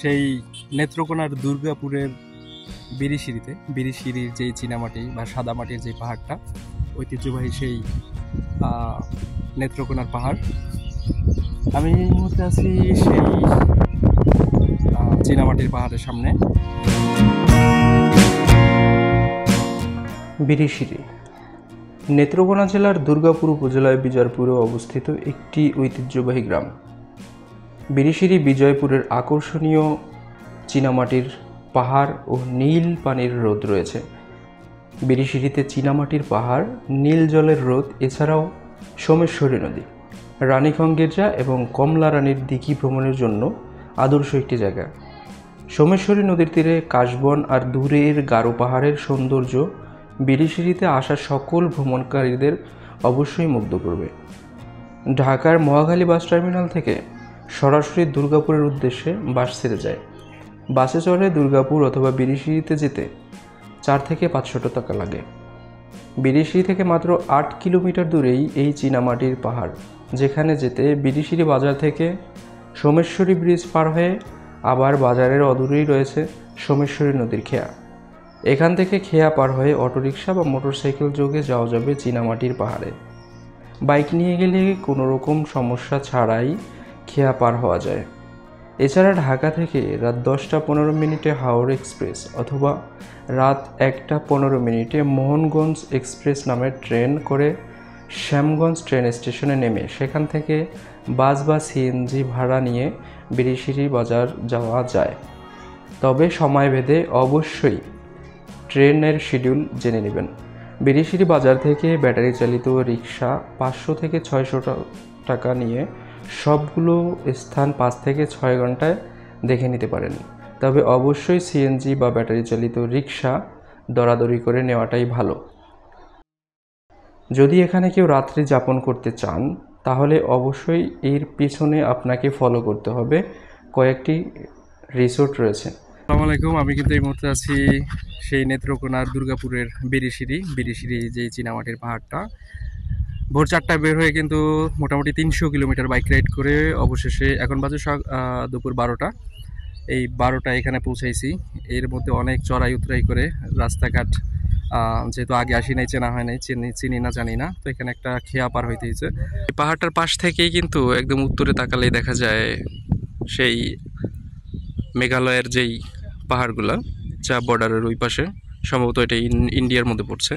সেই নেত্রকোনার দুর্গাপুরের বিরিশিরিতে, বিরিশিরির যেই চীনামাটি বা সাদামাটির যে পাহাড়টা, ঐতিহ্যবাহী সেই নেত্রকোনার পাহাড়। আমি এই মুহূর্তে আছি সেই চীনামাটির পাহাড়ের সামনে। বিরিশিরি নেত্রকোনা জেলার দুর্গাপুর উপজেলায় বিজয়পুরে অবস্থিত একটি ঐতিহ্যবাহী গ্রাম। বিরিশিরি বিজয়পুরের আকর্ষণীয় চীনামাটির পাহাড় ও নীল পানির হ্রদ রয়েছে। বিরিশিরিতে চীনামাটির পাহাড়, নীল জলের হ্রদ, এছাড়াও সোমেশ্বরী নদী, রানীগঞ্জ গির্জা এবং কমলা রানীর দিঘি ভ্রমণের জন্য আদর্শ একটি জায়গা। সোমেশ্বরী নদীর তীরে কাশবন আর দূরের গারো পাহাড়ের সৌন্দর্য বিরিশিরিতে আসা সকল ভ্রমণকারীদের অবশ্যই মুগ্ধ করবে। ঢাকার মহাখালী বাস টার্মিনাল থেকে সরাসরি দুর্গাপুরের উদ্দেশ্যে বাস ছেড়ে যায়। বাসে চড়ে দুর্গাপুর অথবা বিরিশিরিতে যেতে 4 থেকে 500 টাকা লাগে। বিরিশিরি থেকে মাত্র 8 কিলোমিটার দূরেই এই চীনামাটির পাহাড়, যেখানে যেতে বিরিশিরি বাজার থেকে সোমেশ্বরী ব্রিজ পার হয়ে আবার বাজারের অদূরেই রয়েছে সোমেশ্বরী নদীর খেয়া। এখান থেকে খেয়া পার হয়ে অটোরিকশা বা মোটরসাইকেল যোগে যাওয়া যাবে চীনামাটির পাহাড়ে। বাইক নিয়ে গেলে কোনো রকম সমস্যা ছাড়াই খেয়া পার হওয়া যায়। এছাড়া ঢাকা থেকে রাত 10টা 15 মিনিটে হাওড় এক্সপ্রেস অথবা রাত 1টা 15 মিনিটে মোহনগঞ্জ এক্সপ্রেস নামের ট্রেন করে শ্যামগঞ্জ ট্রেন স্টেশনে নেমে সেখান থেকে বাস বা সিএনজি ভাড়া নিয়ে বিরিশিরি বাজার যাওয়া যায়। তবে সময় ভেদে অবশ্যই ট্রেনের শিডিউল জেনে নেবেন। বিরিশিরি বাজার থেকে ব্যাটারি চালিত রিক্সা 500 থেকে 600 টাকা নিয়ে সবগুলো স্থান 5 থেকে 6 ঘন্টায় দেখে নিতে পারেন। তবে অবশ্যই সিএনজি বা ব্যাটারি চালিত রিক্সা দরাদরি করে নেওয়াটাই ভালো। যদি এখানে কেউ রাত্রি যাপন করতে চান তাহলে অবশ্যই এর পিছনে আপনাকে ফলো করতে হবে। কয়েকটি রিসোর্ট রয়েছে। আসসালামু আলাইকুম, আমি কিন্তু এই মুহূর্তে আছি সেই নেত্রকোনার দুর্গাপুরের বিরিশিরি যেই চীনামাটির পাহাড়টা। ভোর 4টায় বের হয়ে কিন্তু মোটামুটি 300 কিলোমিটার বাইক রাইড করে অবশেষে এখন বাজে দুপুর 12টা, এই 12টায় এখানে পৌঁছাইছি। এর মধ্যে অনেক চড়াই উতরাই করে রাস্তাঘাট যেহেতু আগে আসি নাই, চেনা হয় নাই, চিনি না জানি না, তো এখানে একটা খেয়া পার হইতে হয়েছে। এই পাহাড়টার পাশ থেকেই কিন্তু একদম উত্তরে তাকালেই দেখা যায় সেই মেঘালয়ের যেই পাহাড়গুলো চা বর্ডারের ওই পাশে, সম্ভবত এটা ইন্ডিয়ার মধ্যে পড়ছে।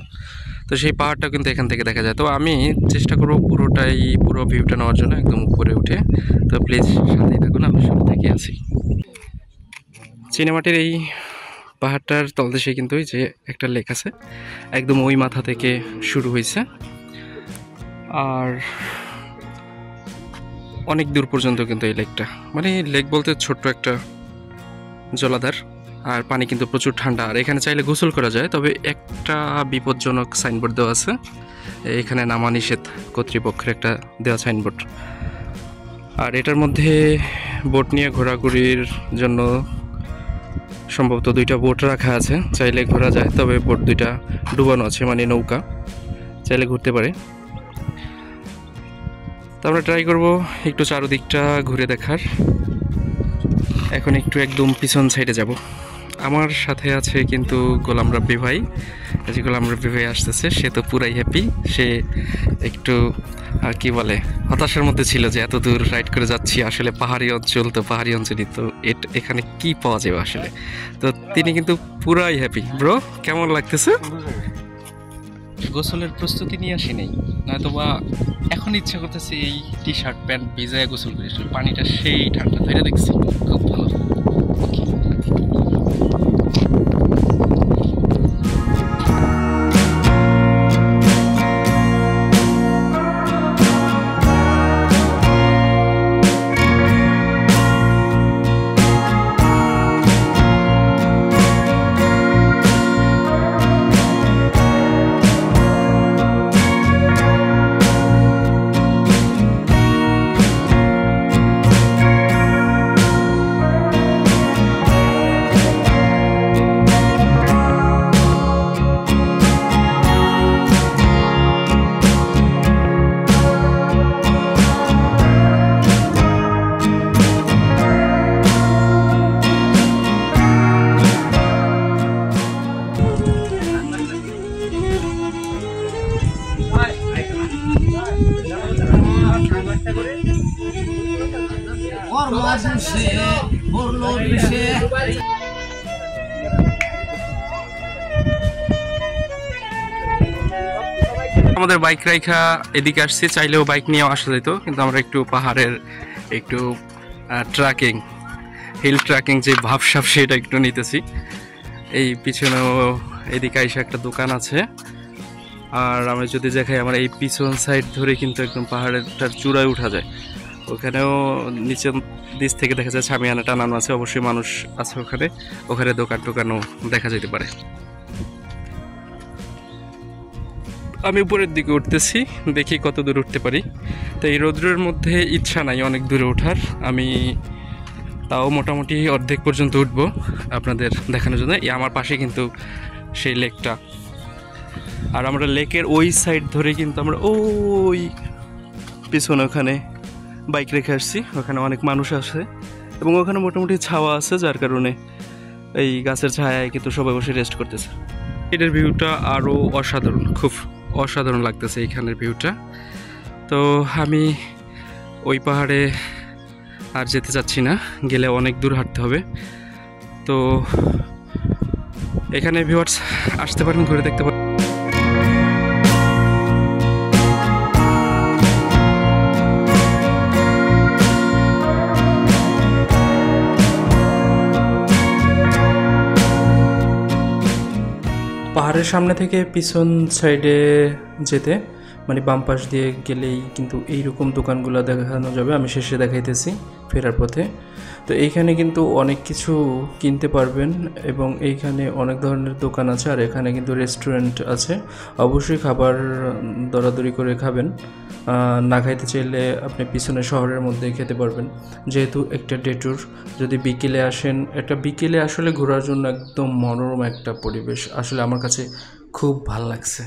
তো সেই পাহাড়টা কিন্তু এখান থেকে দেখা যায়। তো আমি চেষ্টা করবো পুরো ভিউটা নেওয়ার জন্য একদম উপরে উঠে। তো প্লিজ সাথেই থাকুন, আমি শুরু থেকে আছি। চীনামাটির এই পাহাড়টার তলদেশে কিন্তু ওই যে একটা লেক আছে, একদম ওই মাথা থেকে শুরু হয়েছে আর অনেক দূর পর্যন্ত কিন্তু এই লেকটা, মানে লেক বলতে ছোট্ট একটা জলাধার, আর পানি কিন্তু প্রচুর ঠান্ডা। আর এখানে চাইলে গোসল করা যায়, তবে একটা বিপজ্জনক সাইনবোর্ড দেওয়া আছে, এখানে নামা নিষেধ কর্তৃপক্ষের একটা দেওয়া সাইনবোর্ড। আর এটার মধ্যে বোট নিয়ে ঘোরাঘুরির জন্য সম্ভবত 2টা বোট রাখা আছে, চাইলে ঘোরা যায়। তবে বোট 2টা ডুবানো আছে, মানে নৌকা, চাইলে ঘুরতে পারে। তো আমরা ট্রাই করব একটু চারদিকটা ঘুরে দেখার। এখন একটু একদম পিছন সাইডে যাব। আমার সাথে আছে কিন্তু গোলাম রাব্বি ভাই। যে গোলাম রাব্বি ভাই আসতেছে, সে তো পুরাই হ্যাপি। সে একটু কি বলে, হতাশার মধ্যে ছিল যে এত দূর রাইড করে যাচ্ছি, আসলে পাহাড়ি অঞ্চল, তো পাহাড়ি অঞ্চলই তো এখানে কি পাওয়া যাবে আসলে। তো তিনি কিন্তু পুরাই হ্যাপি। ব্রো, কেমন লাগতেছে? গোসলের প্রস্তুতি নিয়ে আসি নাই, নয়তো বা এখন ইচ্ছা করতেছে এই টি শার্ট প্যান্ট ভিজায় গোসল করি। পানিটা সেই ঠান্ডা, ধরে দেখছি খুব ভালো। আমাদের বাইক রাইখা এদিকে আসছি, চাইলেও বাইক নিয়েও আসা যেত, কিন্তু আমরা একটু পাহাড়ের একটু ট্রাকিং, হিল ট্রাকিং যে ভাবসাব সেটা একটু নিতেছি। এই পিছনেও এদিকে আইসা একটা দোকান আছে। আর আমি যদি দেখাই, আমার এই পিছন সাইড ধরে কিন্তু একদম পাহাড়েরটার চূড়ায় উঠা যায়। ওখানেও নিচের দিক থেকে দেখা যায় ছামিয়ানা টানানো আছে, অবশ্যই মানুষ আছে ওখানে। ওখানে দোকান টোকানও দেখা যেতে পারে। আমি উপরের দিকে উঠতেছি, দেখি কত দূর উঠতে পারি। তো এই রৌদ্রের মধ্যে ইচ্ছা নাই অনেক দূরে ওঠার, আমি তাও মোটামুটি অর্ধেক পর্যন্ত উঠবো আপনাদের দেখানোর জন্য। আমার পাশে কিন্তু সেই লেকটা, আর আমরা লেকের ওই সাইড ধরে কিন্তু আমরা ওই পিছনে ওখানে বাইক রেখে আসছি। ওখানে অনেক মানুষ আসে এবং ওখানে মোটামুটি ছাওয়া আছে, যার কারণে এই গাছের ছায়ায় কিন্তু সবাই বসে রেস্ট করতেছে। এটার ভিউটা আরও অসাধারণ, খুব অসাধারণ লাগতেছে এইখানের ভিউটা। তো আমি ওই পাহাড়ে আর যেতে চাচ্ছি না, গেলে অনেক দূর হাঁটতে হবে। তো এখানে ভিউয়ার্স আসতে পারেন, ঘুরে দেখতে পারেন। পাহাড়ের সামনে থেকে পিছন সাইডে যেতে মানে বাম পাশ দিয়ে গেলেই কিন্তু এইরকম দোকানগুলো দেখানো যাবে। আমি শেষে দেখাইতেছি ফেরার পথে। তো এইখানে কিন্তু অনেক কিছু কিনতে পারবেন এবং এইখানে অনেক ধরনের দোকান আছে, আর এখানে কিন্তু রেস্টুরেন্ট আছে। অবশ্যই খাবার দরাদরি করে খাবেন, না খাইতে চাইলে আপনি পিছনে শহরের মধ্যে খেতে পারবেন। যেহেতু একটা ডে ট্যুর, যদি বিকেলে আসেন, একটা বিকেলে আসলে ঘোরার জন্য একদম মনোরম একটা পরিবেশ, আসলে আমার কাছে খুব ভালো লাগছে।